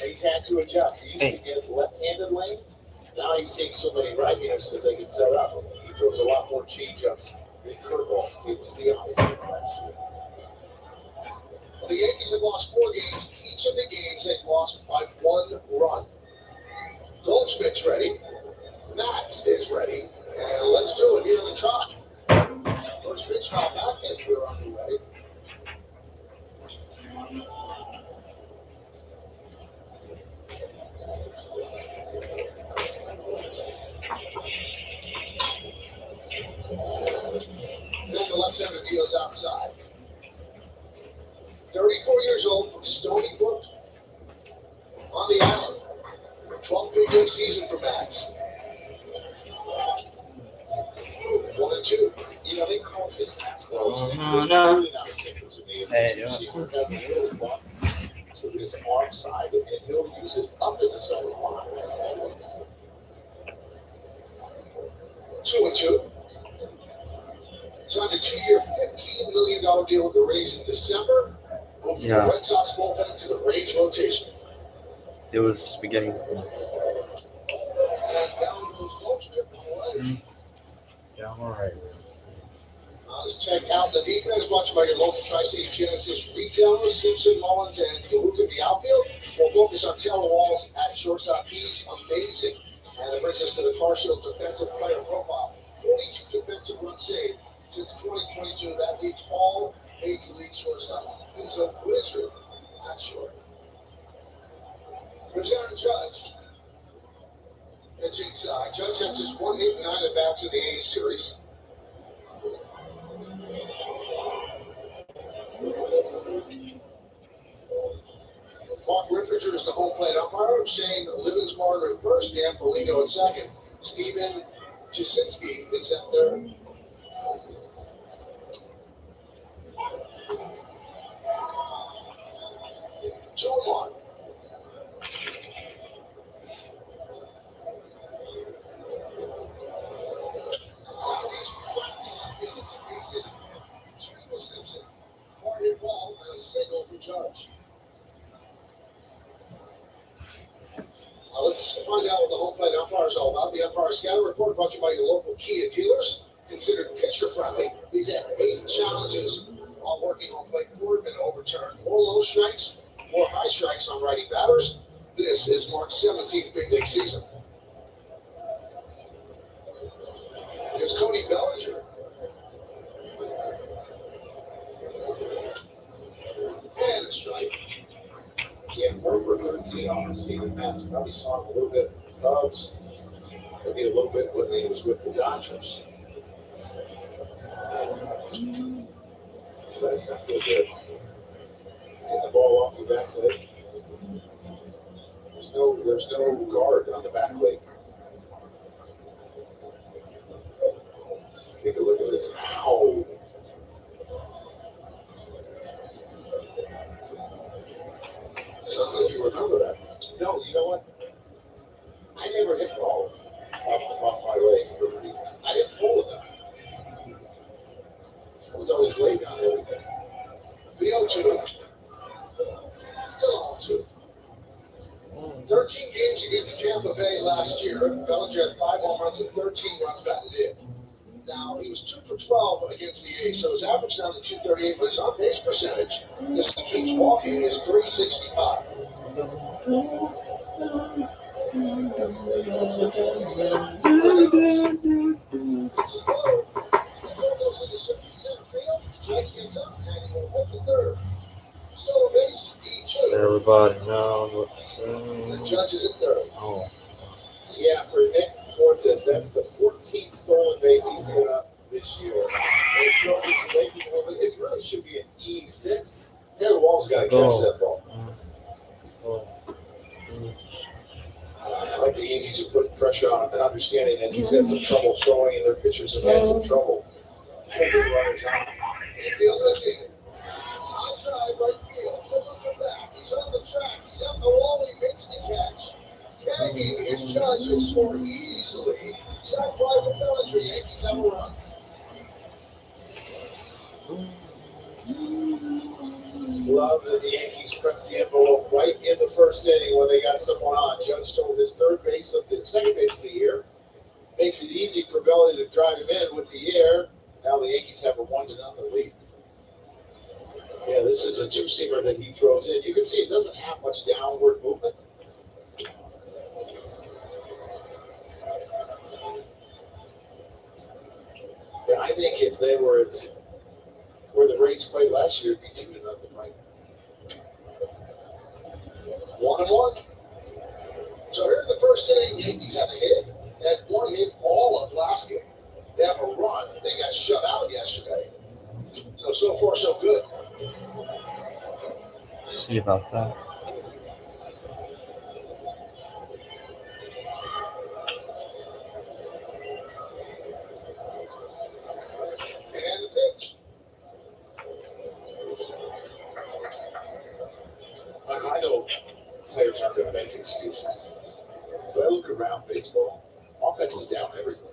And he's had to adjust. He used to get left-handed lanes. Now he's seeing so many right-handers because they can set up. He throws a lot more change-ups than curveballs. It was the opposite last year. Well, the Yankees have lost 4 games. Each of the games they've lost by 1 run. Goldschmidt's ready. Matz is ready. And let's do it here in the Trop. First pitch foul back, and we're underway. Then the left-hander deals outside. 34 years old from Stony Brook on the island. 12 big league season for Matz. 1-2. You know, they call this fastball. It's really not a sinker to me. It's a receiver that doesn't really want to his arm side, and he'll use it up in the center line. 2-2. Signed a 2-year, $15 million deal with the Rays in December. Moved from the Red Sox bullpen to the Rays rotation. It was beginning. And down goes Goldschmidt away. Yeah, I'm alright. Let's check out the defense. Watch by your local Tri-State Genesis retailers, Simpson, Mullins, and DeLuca in the outfield. We'll focus on Taylor Walls at shortstop. He's amazing. And it brings us to the Car Show defensive player profile. 42 defensive runs saved since 2022. That leads all major league shortstops. He's a wizard at short. Here's Aaron Judge. Pitch inside. Judge had just 1 hit and 9 at bats in the A series. Mark Ripperger is the home plate umpire. Shane Livensmarter at first. Dan Polino at second. Steven Jasinski is at third. One. Simpson, hard-hit ball, and a single for Judge. Let's find out what the home plate umpire is all about. The umpire scouting report brought to you by your local Kia dealers. Considered pitcher-friendly. He's had 8 challenges while working on plate 4 have been overturned. More low strikes, more high strikes on righty batters. This is Mark's 17th big league season. Here's Cody Bellinger. And a strike. Yeah, 4 for 13 on Steven Matz. Probably saw him a little bit with the Cubs. Maybe a little bit when he was with the Dodgers. That's not good. Getting the ball off your back leg. There's no guard on the back leg. Take a look at this. Ow. Sounds like you remember that. No, you know what? I never hit balls off my leg. I didn't pull it. I was always late on everything. The 0-2. Still on 2. 13 games against Tampa Bay last year. Bellinger had 5 home runs and 13 runs batted in. Now, he was 2 for 12 against the A's, so his average down to 238, but his on-base percentage, just he keeps walking, is 365. It's a throw. The throw goes into center field. Judge gets up, and he will hit the third. Still a base, E2. Everybody knows what's The Judge is at third. Oh. Yeah, for Nick Fortes, that's the 14th stolen base he put up this year. And it's thrown it away from him, but it really should be an E6. Taylor Wall's got to catch that ball. I like the Yankees are putting pressure on him and understanding that he's had some trouble throwing and their pitchers have had some trouble holding runners on. Infield is here. High drive right field. To look back. He's on the track. He's up the wall. He makes the catch. Tagging his Judge will score easily. Sack fly from Bellinger. Yankees have a run. Love that the Yankees pressed the envelope right in the first inning when they got someone on. Judge stole his second base of the year. Makes it easy for Belly to drive him in with the air. Now the Yankees have a 1-0 lead. Yeah, this is a two-seamer that he throws in. You can see it doesn't have much downward movement. Yeah, I think if they were at where the Rays played last year, it'd be 2-0, right? 1-1. So here in the first inning, Yankees have a hit. Had one hit all of last game. They have a run. They got shut out yesterday. So far, so good. See about that. And the pitch. Like, I know players aren't going to make excuses. But I look around baseball, offense is down everywhere.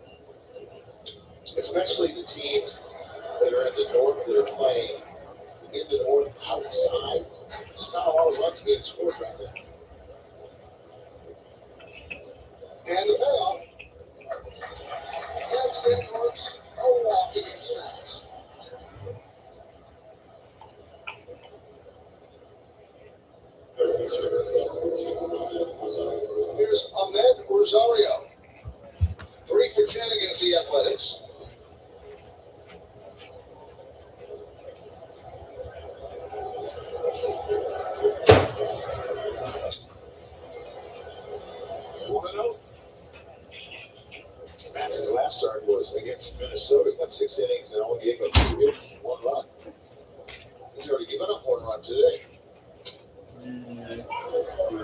Especially the teams that are in the north that are playing in the north outside. There's not a lot of runs being scored right now. And the payoff. That's it, folks. No walk against Max. Here's Ahmed Rosario. 3 for 10 against the Athletics. Max's last start was against Minnesota. Went 6 innings and only gave up 2 hits and 1 run. He's already given up 1 run today.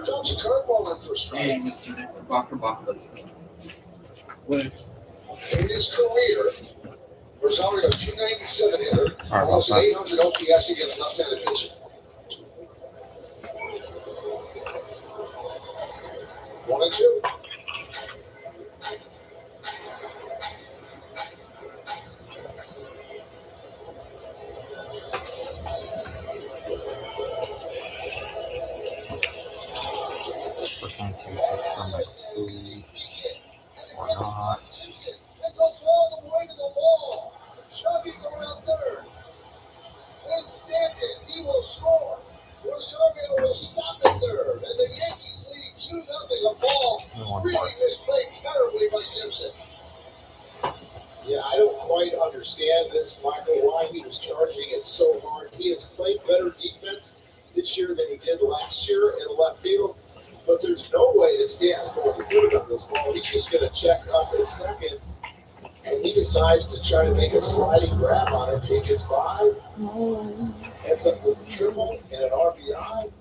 Drops a curveball in for strike. Hey, Mr. Baka. What? In his career, Rosario, 297 hitter, Alright, almost well, 800 OPS against left-handed pitching. 1-2. Percent to take some of my food or not. And goes all the way to the wall. Chugging around third. It's Stanton. He will score. Rosario will stop at third. And the Yankees lead 2-0. A ball really misplayed terribly by Simpson. Yeah, I don't quite understand this, Michael, why he was charging it so hard. He has played better defense this year than he did last year in left field. But there's no way that Stanton's going to third on this ball. He's just going to check up at second. And he decides to try to make a sliding grab on it. He gets by. Ends up with a triple and an RBI.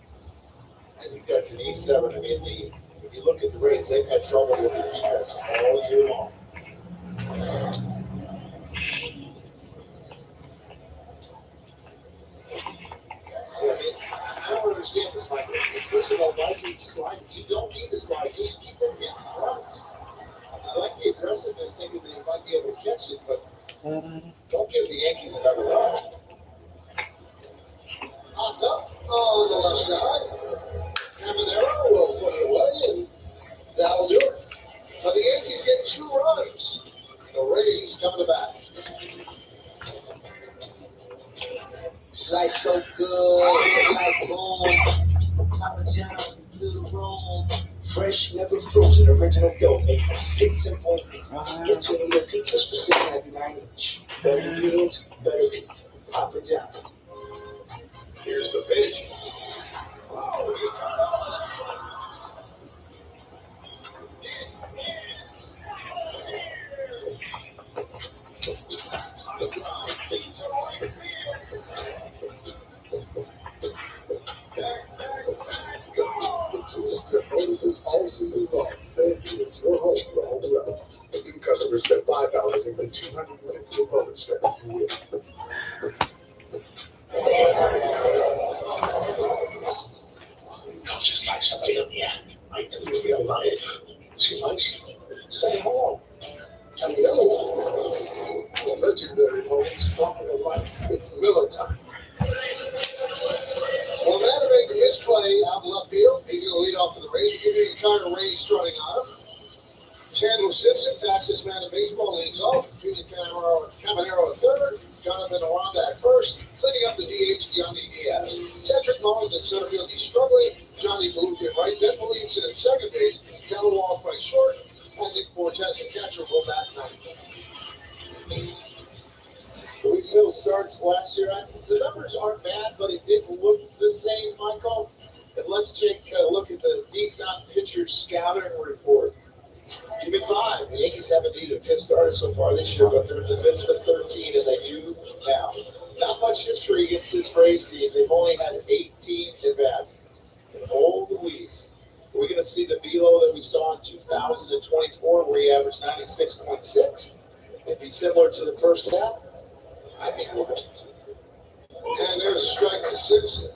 I think that's an E7. I mean, when you look at the Rays, they've had trouble with their defense all year long. Yeah, I mean, I don't understand this, Michael. First of all, why do you slide? You don't need to slide. Just keep it in front. I like the aggressiveness, thinking they might be able to catch it, but don't give the Yankees another run. Popped up on the left side. Caminero will put it away, and that will do it. But the Yankees get 2 runs. The Rays coming back. Slice so good, like boom. Papa John's to the room. Fresh, never frozen, original dough made from 6 simple ingredients. Get 2 meal pizzas for $6.99 each. Better ingredients, better pizza. Papa John's. Here's the pitch. $250 bonus bet if you win. Don't just like somebody on the app. I know you'll be alive. She likes you. Say hello. Hello. The legendary moment stopping the light. It's Miller time. Well, Matter made the misplay out in left field. He's going to lead off for the Rays. Give me the entire Rays strutting on him. Chandler Simpson, fastest man in baseball, leads off. Junior Caminero at third. Jonathan Aranda at first. Cleaning up the DH, Yandy Diaz. Cedric Mullins at center field. He's struggling. Johnny Bluth at right. Ben Williamson at second base. Taylor Wall by short. And Nick Fortes, the catcher, will bat ninth. Luis Hill starts last year. The numbers aren't bad, but it didn't look the same, Michael. And let's take a look at the Nissan pitcher scouting report. Give me 5. The Yankees haven't needed a 5th starter so far this year, but they're in the midst of 13, and they do now. Not much history against this Braves team. They've only had 18 at-bats. And old Luis, are we going to see the velo that we saw in 2024, where he averaged 96.6, and be similar to the first half? I think we're going to. And there's a strike to Simpson.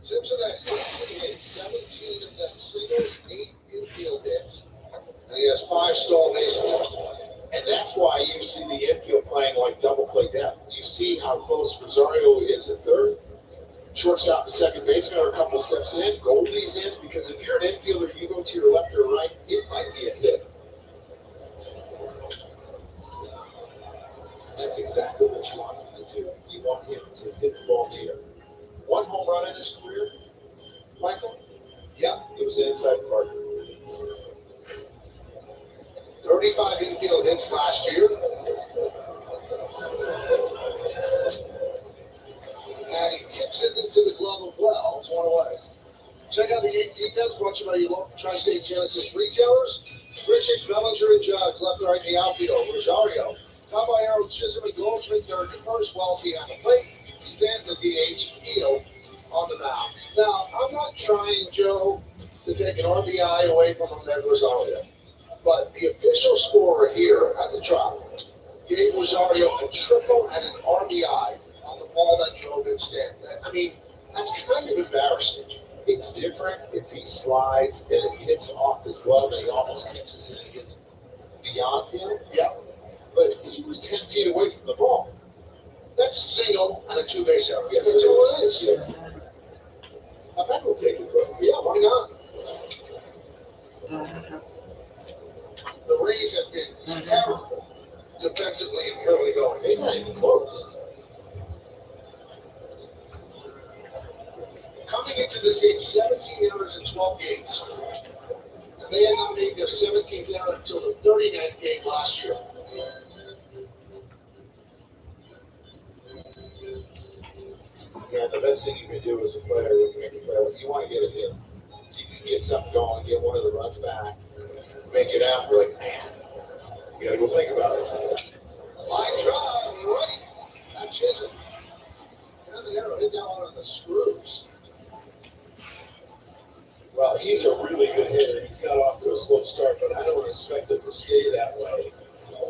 Simpson has 17 of them singles, 8 infield hits. And he has 5 stolen bases. And that's why you see the infield playing like double play depth. You see how close Rosario is at third. Shortstop and second baseman are a couple steps in. Goldie's in, because if you're an infielder, you go to your left or right, it might be a hit. That's exactly what you want him to do. You want him to hit the ball near. 1 home run in his career, Michael? Yeah. It was inside the park. 35 infield hits last year. And he tips it into the glove of well. It's 1 away. Check out the Yankee defense brought to you by your local Tri-State Genesis retailers. Richards, Bellinger, and Judge left and right in the outfield. Rosario, Caballero, Chisholm, and Goldschmidt third and first. Wells behind the plate. Stand the DH, Eel on the mound. Now, I'm not trying, Joe, to take an RBI away from Rosario. But the official scorer here at the Trop gave Rosario a triple and an RBI on the ball that drove in Stanton. I mean, that's kind of embarrassing. It's different if he slides and it hits off his glove and he almost catches it and it gets beyond him. Yeah. But he was 10 feet away from the ball. That's a single and a 2-base error. Yes, That's all it is. Yes. I bet we'll take it though. Yeah, why not? The Rays have been terrible defensively and early going. They're not even close. Coming into this game, 17 errors in 12 games. And they had not made their 17th error until the 39th game last year. Yeah, the best thing you can do as a player when you make a play, you want to get it in. See if you can get something going, get one of the runs back, make it out. You're like, man, you got to go think about it. Line drive, right. That's Chisholm. Caminero hit that one on the screws. Well, he's a really good hitter. He's got off to a slow start, but I don't expect it to stay that way.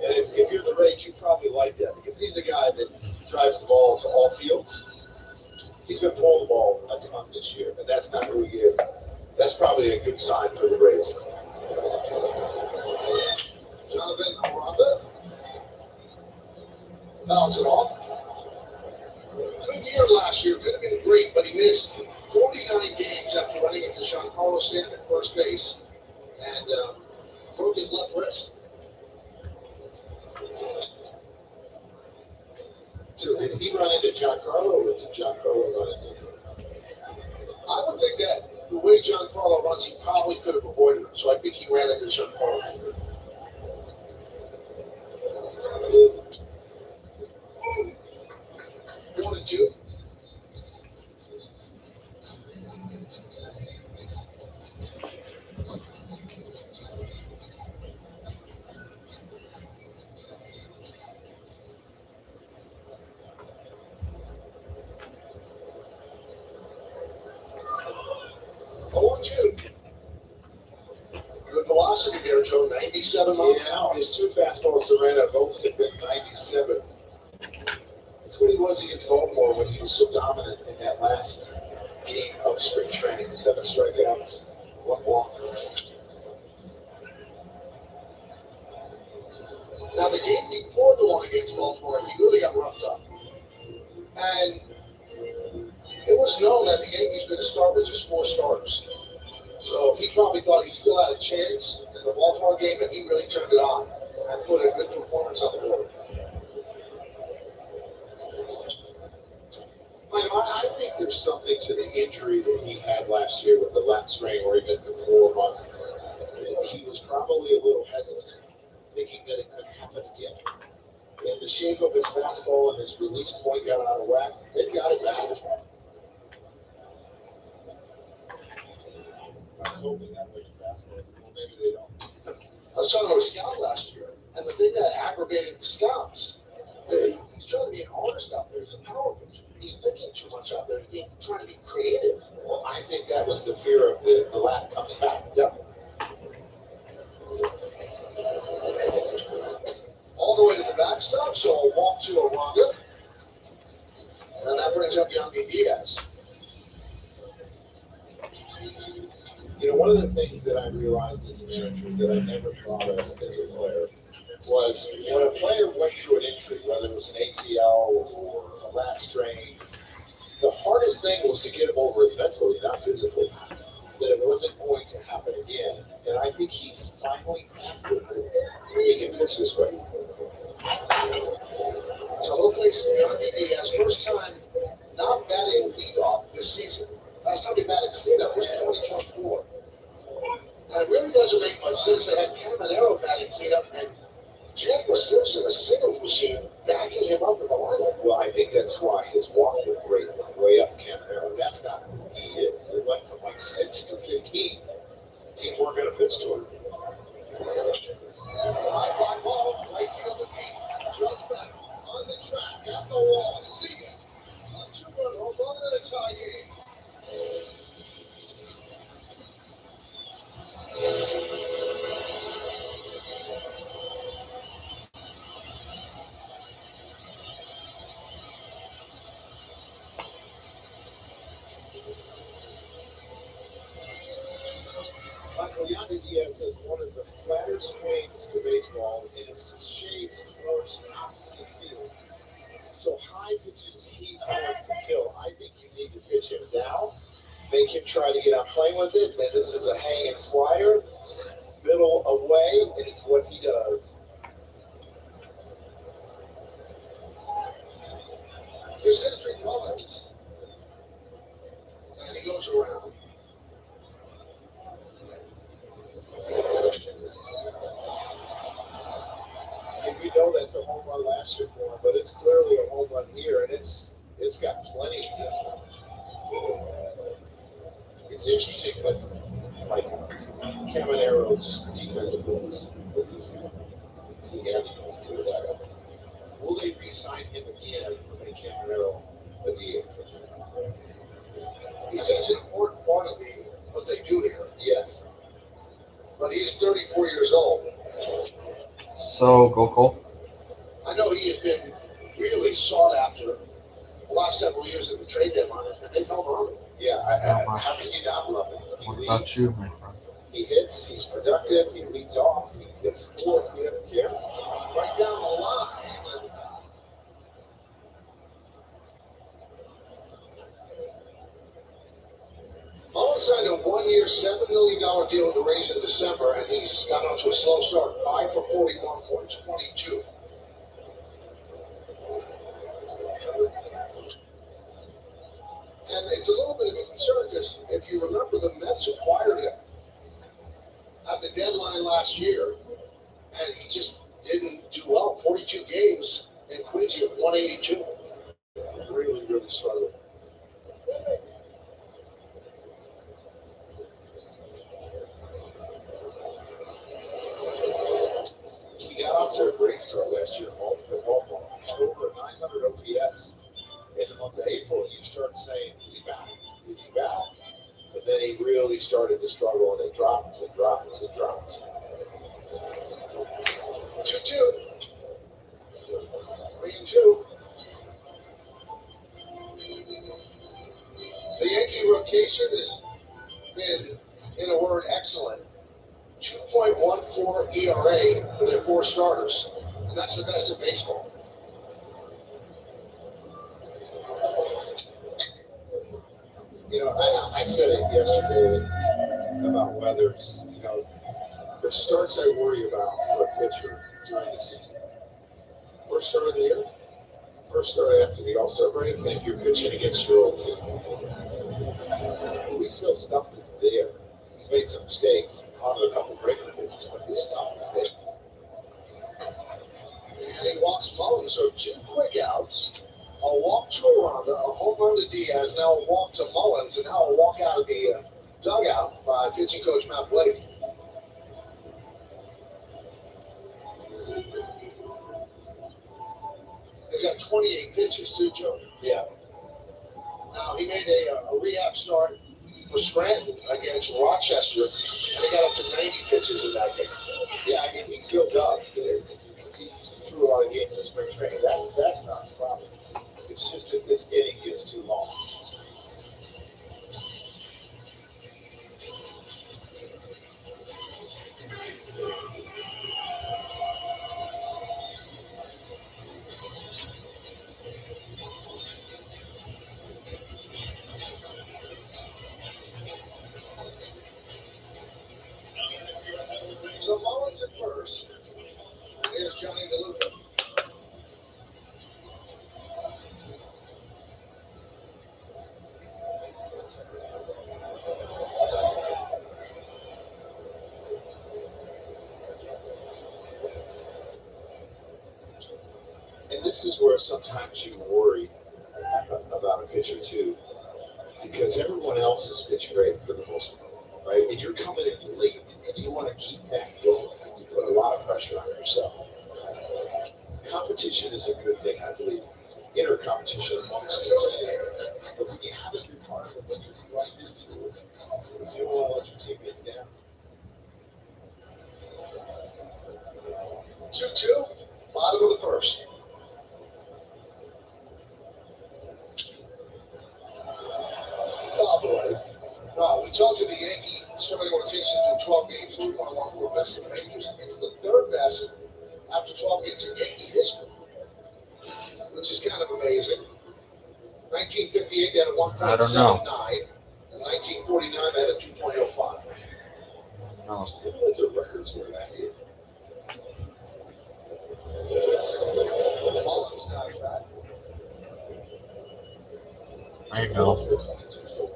And if you're the Rays, you probably like that because he's a guy that drives the ball to all fields. He's been pulling the ball a ton this year, and that's not who he is. That's probably a good sign for the Rays. Jonathan Aranda fouls it off. Good year last year. Could have been great, but he missed 49 games after running into Giancarlo Stanton at first base and broke his left wrist. So did he run into Giancarlo, or did Giancarlo run into him? I would think that the way Giancarlo runs, he probably could have avoided him. So I think he ran into Giancarlo. 1-2. Good velocity there there, Joe. 97 miles an hour. His two fastballs to Randall both hit 97. That's what he was against Baltimore when he was so dominant in that last game of spring training. 7 strikeouts, 1 walk. Now, the game before the one against Baltimore, he really got roughed up. And it was known that the Yankees were going to start with just 4 starters. So he probably thought he still had a chance in the Baltimore game, and he really turned it on and put a good performance on the board. I think there's something to the injury that he had last year with the lat strain where he missed the 4 months. He was probably a little hesitant, thinking that it could happen again. And the shape of his fastball and his release point got out of whack. They've got it back. I'm hoping that way fastball. Well, maybe they don't. I was talking to a scout last year, and the thing that aggravated the scouts, he's trying to be an artist out there. He's a power pitcher. He's thinking too much out there. He's trying to be creative. Well, I think that was the fear of the lat coming back. Yep. All the way to the backstop, so I'll walk to Aranda. And that brings up Yandy Diaz. You know, one of the things that I realized as a manager that I never thought of as a player was when a player went through an injury, whether it was an ACL or a lat strain, the hardest thing was to get him over it mentally, not physically. That it wasn't going to happen again. And I think he's finally past it. He can pitch this way. So hopefully Yandy Diaz, first time not batting leadoff this season. Last time he batted cleanup was 2024. And it really doesn't make much sense. They had Caminero batting cleanup and Jacqueline Simpson, a singles machine, backing him up in the lineup. Well, I think that's why his walk went way up Caminero. That's not who he is. It went from like 6 to 15. Teams weren't going to pitch to him. High fly ball, right field and deep. Judge back on the track, at the wall. See ya. A 2-run home run and a tie game. Michael Yandy Diaz has one of the flatter swings to baseball, and it's shades towards the opposite field. So high pitches he's going to kill. I think you need to pitch him down, make him try to get out playing with it. Then this is a hanging slider, middle away, and it's what he does. There's Cedric Mullins. And he goes around. And we know that's a home run last year for him, but it's clearly a home run here, and it's got plenty of distance. It's interesting with like Caminero's defensive moves that he's had. See Andy going to that. Will they re-sign him again for make Caminero a deal? He's such an important part of what they do here. Yes. But he is 34 years old. So, Gokul. I know he has been really sought after the last several years of the trade deadline, and they've held on to him. Yeah, how can you not love him? What about you, my friend? He hits, he's productive, he leads off, he hits 4, we don't care. Right down the line. Mullins signed a 1-year, $7 million deal with the Rays in December, and he's got off to a slow start. 5 for 41, 122. And it's a little bit of a concern because if you remember, the Mets acquired him at the deadline last year, and he just didn't do well. 42 games in Quincy at 182. Really, really struggled. He got off to a great start last year. Baltimore had over 900 OPS. In the month of April, you start saying, is he back? Is he back? And then he really started to struggle, and it dropped and dropped and dropped. 2-2. 3-2. The Yankee rotation has been, in a word, excellent. 2.14 ERA for their 4 starters, and that's the best in baseball. You know, I said it yesterday about Weathers. You know, the starts I worry about for a pitcher during the season. First start of the year, first start after the All-Star break, and if you're pitching against your old team. At least those stuff is there. He's made some mistakes, caught a couple breaking pitches, but his stuff is there. And he walks Mullins, so 2 quick outs. A walk to Aranda, a home run to Diaz, now a walk to Mullins, and now a walk out of the dugout by pitching coach Matt Blake. He's got 28 pitches too, Joe. Yeah. Now, he made a rehab start for Scranton against Rochester, and he got up to 90 pitches in that game. Yeah, I mean, he's built up. He threw a lot of games in spring training. That's not the problem. It's just that this inning is too long. So Mullins at first. And here's Johnny DeLuca. And this is where sometimes you worry about a pitcher too, because everyone else is pitching great for the most part, right? And you're coming in late, and you want to keep that going. You put a lot of pressure on yourself. Competition is a good thing, I believe. Inter-competition amongst teams. But when you have it in front of it, when you're thrust into it, you don't want to let your teammates down. 2-2, bottom of the first. Boy. No, we told you the Yankee starting rotation through 12 games, 2.14 best in the majors. It's the 3rd best after 12 games in Yankee history, which is kind of amazing. 1958, they had a 1.79, and 1949, they had a 2.05. No. What the records were that year? Mullins not as bad. I know.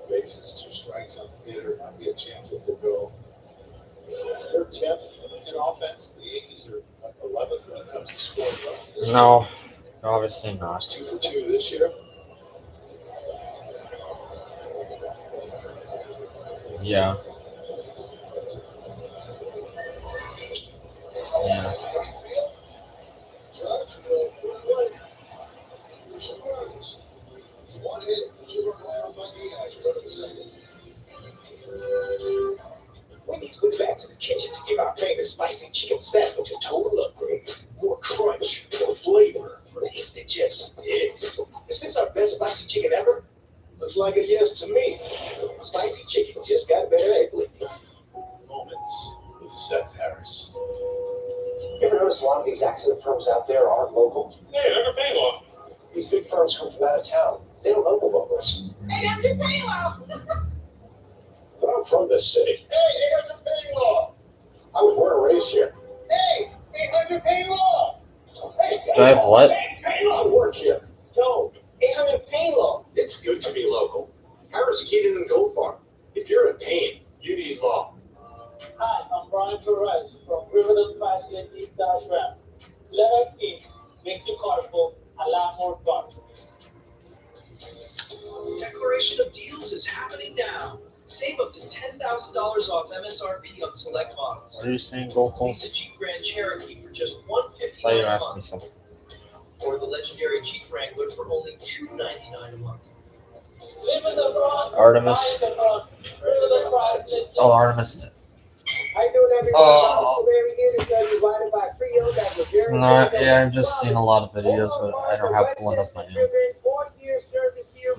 Bases, 2 strikes on the hitter, might be a chance that they'll go. They're 10th in offense. The Yankees are 11th when it comes to scoring runs. No, obviously not. 2 for 2 this year. Yeah. Yeah. Judge will put it away. Here's some runs. 1 hit, 2-run homer by Diaz. Go to the second. Wendy's went back to the kitchen to give our famous spicy chicken sandwich a total upgrade. More crunch, more flavor, more hit that just hits. Is this our best spicy chicken ever? Looks like a yes to me. Spicy chicken just got better at Wendy's. Moments with Seth Harris. You ever notice a lot of these accident firms out there aren't local? Hey, Dr. Paywall. These big firms come from out of town. They don't know the locals. Hey, Dr. Paywall. But I'm from this city. Hey, Dr. Paywall. I was born and raised here. Hey, Dr. Paywall. Hey, Do I have what? I work here. Yo, 800 Pain Law. It's good to be local. Harris Keaton and Gold Farm. If you're in pain, you need law. Hi, I'm Brian Perez from Riverdale Facility Ram. Letter A, make the colorful a lot more fun. Declaration of Deals is happening now. Save up to $10,000 off MSRP on select models. What are you saying, Go home? Lease a Jeep Grand Cherokee for just $159 Play, you a ask me month, something. or the legendary Jeep Wrangler for only $299 a month. Live in the Bronx, Artemis. buy in the Bronx, live in the Bronx, live- Oh, Artemis. How you doing No, yeah, I've just seen a lot of videos, but I don't have one of my own.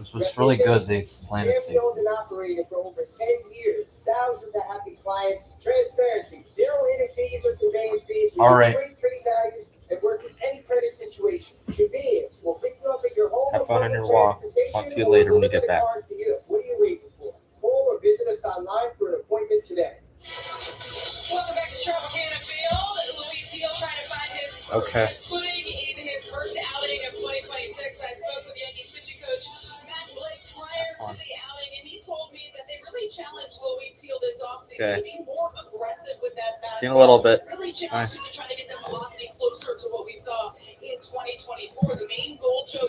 It was really good. They explained it to you. Owned and operated for over 10 years. Thousands of happy clients. Transparency. Zero hidden fees or conveyance fees. All right. Great trade values and work with any credit situation. Convenience. We'll pick you up at your home. Have fun on your walk. Talk to you later when you get back. What are you waiting for? Call or visit us online for an appointment today. Welcome back to Tropicana Field. Luis Hill trying to find his footing in his first outing of 2026. I spoke with Yankees pitching coach Matt Blake prior to the outing, and he told me that they really challenged Luis Hill this offseason to be more aggressive with that fastball. Seen a little bit. Really challenged him to try to get the velocity closer to what we saw in 2024. The main goal, Joe,